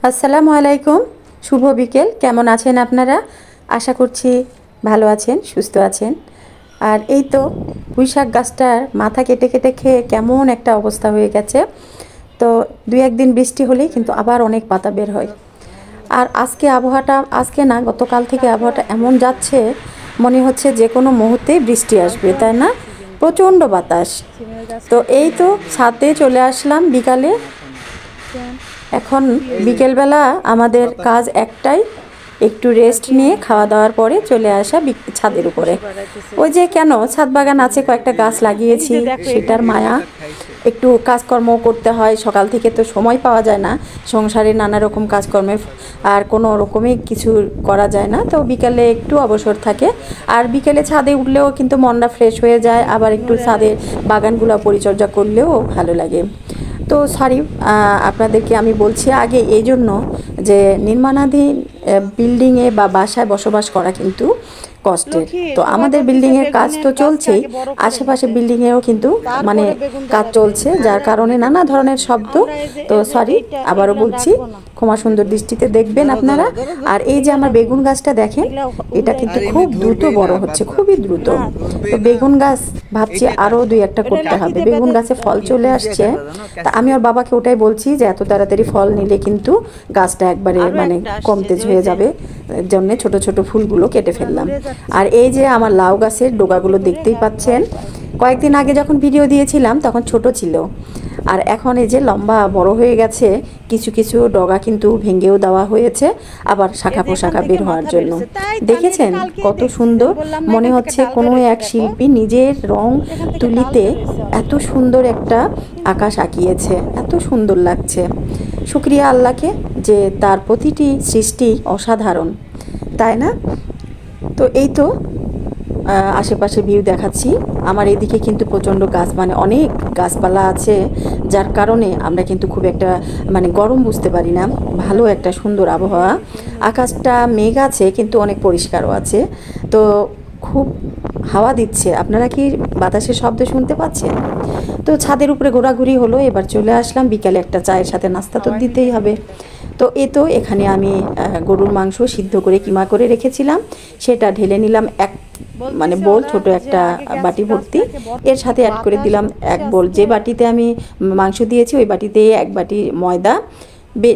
আসসালামু আলাইকুম। শুভ বিকেল। কেমন আছেন আপনারা? আশা করছি ভালো আছেন, সুস্থ আছেন। আর এই তো পুঁই শাক গাছটার মাথা কেটে কেটে খেয়ে কেমন একটা অবস্থা হয়ে গেছে। তো দুই একদিন বৃষ্টি হলেই কিন্তু আবার অনেক পাতা বের হয়। আর আজকে আবহাওয়াটা, আজকে না গতকাল থেকে আবহাওয়াটা এমন যাচ্ছে, মনে হচ্ছে যে কোনো মুহূর্তেই বৃষ্টি আসবে, তাই না? প্রচণ্ড বাতাস। তো এই তো ছাদে চলে আসলাম বিকালে। এখন বিকেলবেলা আমাদের কাজ একটাই, একটু রেস্ট নিয়ে খাওয়া দাওয়ার পরে চলে আসা ছাদের উপরে। ওই যে কেন ছাদ বাগান আছে, কয়েকটা গাছ লাগিয়েছি, সেটার মায়া। একটু কাজকর্ম করতে হয়, সকাল থেকে তো সময় পাওয়া যায় না, সংসারে নানা রকম কাজকর্মে আর কোনো রকমই কিছু করা যায় না। তো বিকেলে একটু অবসর থাকে, আর বিকেলে ছাদে উঠলেও কিন্তু মনটা ফ্রেশ হয়ে যায়, আবার একটু ছাদের বাগানগুলো পরিচর্যা করলেও ভালো লাগে। তো সরি, আপনাদেরকে আমি বলছি আগে এই জন্য যে নির্মাণাধীন বিল্ডিংয়ে বা বাসায় বসবাস করা কিন্তু কষ্টের। তো আমাদের বিল্ডিংয়ের কাজ তো চলছেই, আশেপাশে বিল্ডিংয়েও কিন্তু মানে কাজ চলছে, যার কারণে নানা ধরনের শব্দ। তো সরি, আবারও বলছি, ক্ষমা সুন্দর দৃষ্টিতে দেখবেন আপনারা। আর এই যে আমার বেগুন গাছটা দেখেন, এটা কিন্তু খুব দ্রুত বড় হচ্ছে, খুবই দ্রুত। তো বেগুন গাছ ভাবছি আরও দুই একটা করতে হবে। বেগুন গাছে ফল চলে আসছে, তা আমি ওর বাবাকে ওটাই বলছি যে এত তাড়াতাড়ি ফল নিলে কিন্তু গাছটা একবারে মানে কমতেজ হয়ে যাবে, জন্য ছোট ছোট ফুলগুলো কেটে ফেললাম। আর এই যে আমার লাউ গাছের ডোগাগুলো দেখতেই পাচ্ছেন, কয়েকদিন আগে যখন ভিডিও দিয়েছিলাম তখন ছোট ছিল, আর এখন এই যে লম্বা বড় হয়ে গেছে। কিছু কিছু ডগা কিন্তু ভেঙেও দেওয়া হয়েছে, আবার শাখা পোশাখা বের হওয়ার জন্য। দেখেছেন কত সুন্দর, মনে হচ্ছে কোনো এক শিল্পী নিজের রং তুলিতে এত সুন্দর একটা আকাশ আঁকিয়েছে, এত সুন্দর লাগছে। শুকরিয়া আল্লাহকে যে তার প্রতিটি সৃষ্টি অসাধারণ, তাই না? তো এই তো আশেপাশে ভিউ দেখাচ্ছি। আমার এদিকে কিন্তু প্রচণ্ড গাছ, মানে অনেক গাছপালা আছে, যার কারণে আমরা কিন্তু খুব একটা মানে গরম বুঝতে পারি না। ভালো একটা সুন্দর আবহাওয়া, আকাশটা মেঘ আছে কিন্তু অনেক পরিষ্কারও আছে। তো খুব হাওয়া দিচ্ছে, আপনারা কি বাতাসের শব্দ শুনতে পাচ্ছেন? তো ছাদের উপরে ঘোরাঘুরি হলো, এবার চলে আসলাম বিকালে একটা চায়ের সাথে নাস্তা তো দিতেই হবে। তো এই তো এখানে আমি গরুর মাংস সিদ্ধ করে কিমা করে রেখেছিলাম, সেটা ঢেলে নিলাম এক মানে বোল, ছোট একটা বাটি ভর্তি। এর সাথে অ্যাড করে দিলাম এক বোল, যে বাটিতে আমি মাংস দিয়েছি ওই বাটিতে এক বাটি ময়দা,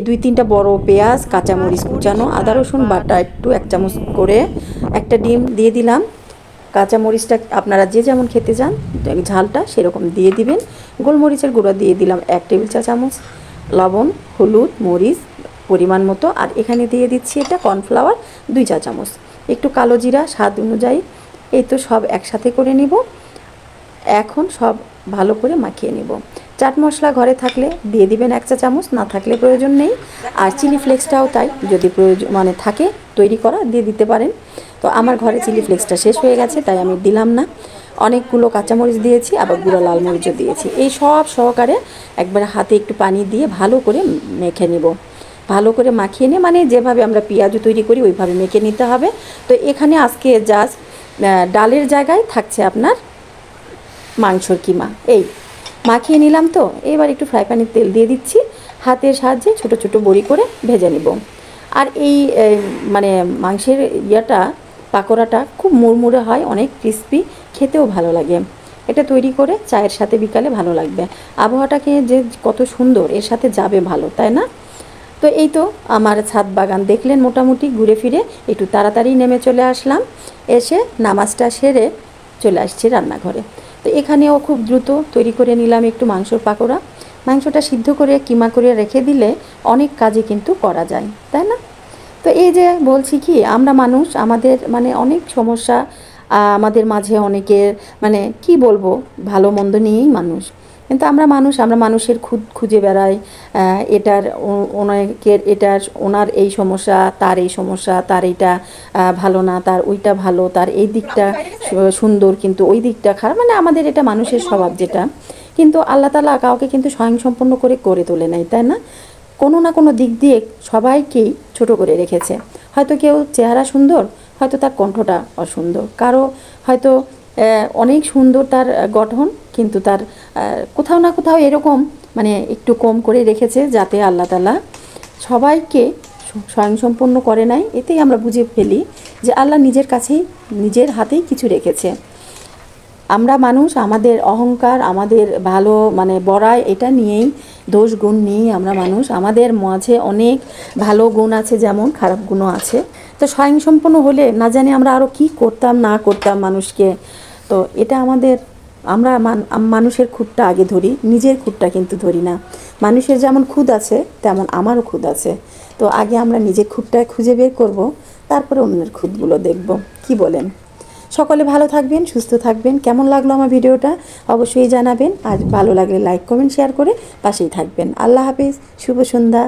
দুই তিনটা বড় পেঁয়াজ, কাঁচামরিচ কুচানো, আদা রসুন বাটা একটু, এক চামচ করে একটা ডিম দিয়ে দিলাম। কাঁচামরিচটা আপনারা যে যেমন খেতে চান ঝালটা সেরকম দিয়ে দিবেন। গোলমরিচের গুঁড়ো দিয়ে দিলাম 1 টেবিল চা চামচ, লবণ, হলুদ, মরিচ পরিমাণ মতো, আর এখানে দিয়ে দিচ্ছি এটা কর্নফ্লাওয়ার 2 চা চামচ, একটু কালো জিরা স্বাদ অনুযায়ী। এই তো সব একসাথে করে নিব। এখন সব ভালো করে মাখিয়ে নিব। চাট মশলা ঘরে থাকলে দিয়ে দিবেন 1 চা চামচ, না থাকলে প্রয়োজন নেই। আর চিলি ফ্লেক্সটাও তাই, যদি প্রয়োজন মানে থাকে তৈরি করা দিয়ে দিতে পারেন। তো আমার ঘরে চিলি ফ্লেক্সটা শেষ হয়ে গেছে, তাই আমি দিলাম না। অনেকগুলো কাঁচামরিচ দিয়েছি, আবার গুঁড়ো লাল মরিচও দিয়েছি। এই সব সহকারে একবার হাতে একটু পানি দিয়ে ভালো করে মেখে নেব। ভালো করে মাখিয়ে নিয়ে মানে যেভাবে আমরা পেঁয়াজও তৈরি করি ওইভাবে মেখে নিতে হবে। তো এখানে আজকে জাস্ট ডালের জায়গায় থাকছে আপনার মাংসর কিমা। এই মাখিয়ে নিলাম। তো এবার একটু ফ্রাই প্যানের তেল দিয়ে দিচ্ছি, হাতের সাহায্যে ছোট ছোট বড়ি করে ভেজে নেব। আর এই মানে মাংসের পাকোড়াটা খুব মুড়মুড়ে হয়, অনেক ক্রিস্পি, খেতেও ভালো লাগে। এটা তৈরি করে চায়ের সাথে বিকালে ভালো লাগবে। আবহাওয়াটাকে যে কত সুন্দর, এর সাথে যাবে ভালো, তাই না? তো এই তো আমার ছাদ বাগান দেখলেন, মোটামুটি ঘুরে ফিরে একটু তাড়াতাড়ি নেমে চলে আসলাম। এসে নামাজটা সেরে চলে আসছি রান্নাঘরে। তো এখানেও খুব দ্রুত তৈরি করে নিলাম একটু মাংসর পাকোড়া। মাংসটা সিদ্ধ করে কিমা করে রেখে দিলে অনেক কাজে কিন্তু করা যায়, তাই না? তো এই যে বলছি কি, আমরা মানুষ, আমাদের মানে অনেক সমস্যা আমাদের মাঝে, অনেকের মানে কি বলবো, ভালো মন্দ নিয়েই মানুষ। কিন্তু আমরা মানুষের খুঁজে বেড়াই। এটার অনেকের এটার ওনার এই সমস্যা, তার এই সমস্যা, তার এইটা ভালো না, তার ওইটা ভালো, তার এই দিকটা সুন্দর কিন্তু ওই দিকটা খারাপ, মানে আমাদের এটা মানুষের স্বভাব যেটা। কিন্তু আল্লাহ তাআলা কাউকে কিন্তু স্বয়ংসম্পূর্ণ করে তোলে নাই, তাই না? কোনো না কোনো দিক দিয়ে সবাইকেই ছোট করে রেখেছে। হয়তো কেউ চেহারা সুন্দর, হয়তো তার কণ্ঠটা অসুন্দর, কারো হয়তো অনেক সুন্দর তার গঠন, কিন্তু তার কোথাও না কোথাও এরকম মানে একটু কম করে রেখেছে, যাতে আল্লাহ তাআলা সবাইকে স্বয়ংসম্পন্ন করে নাই, এতেই আমরা বুঝে ফেলি যে আল্লাহ নিজের কাছেই নিজের হাতেই কিছু রেখেছে। আমরা মানুষ, আমাদের অহংকার, আমাদের ভালো মানে বড়াই, এটা নিয়েই, দোষ গুণ নিয়েই আমরা মানুষ। আমাদের মাঝে অনেক ভালো গুণ আছে, যেমন খারাপ গুণও আছে। তো স্বয়ংসম্পন্ন হলে না জানি আমরা আরও কী করতাম না করতাম মানুষকে। তো এটা আমাদের, আমরা মানুষের খুঁতটা আগে ধরি, নিজের খুঁতটা কিন্তু ধরি না। মানুষের যেমন খুঁত আছে তেমন আমারও খুঁত আছে। তো আগে আমরা নিজের খুঁতটা খুঁজে বের করব, তারপরে অন্যের খুঁতগুলো দেখব। কি বলেন? সকলে ভালো থাকবেন, সুস্থ থাকবেন। কেমন লাগলো আমার ভিডিওটা অবশ্যই জানাবেন। আর ভালো লাগলে লাইক, কমেন্ট, শেয়ার করে পাশেই থাকবেন। আল্লাহ হাফেজ, শুভ সন্ধ্যা।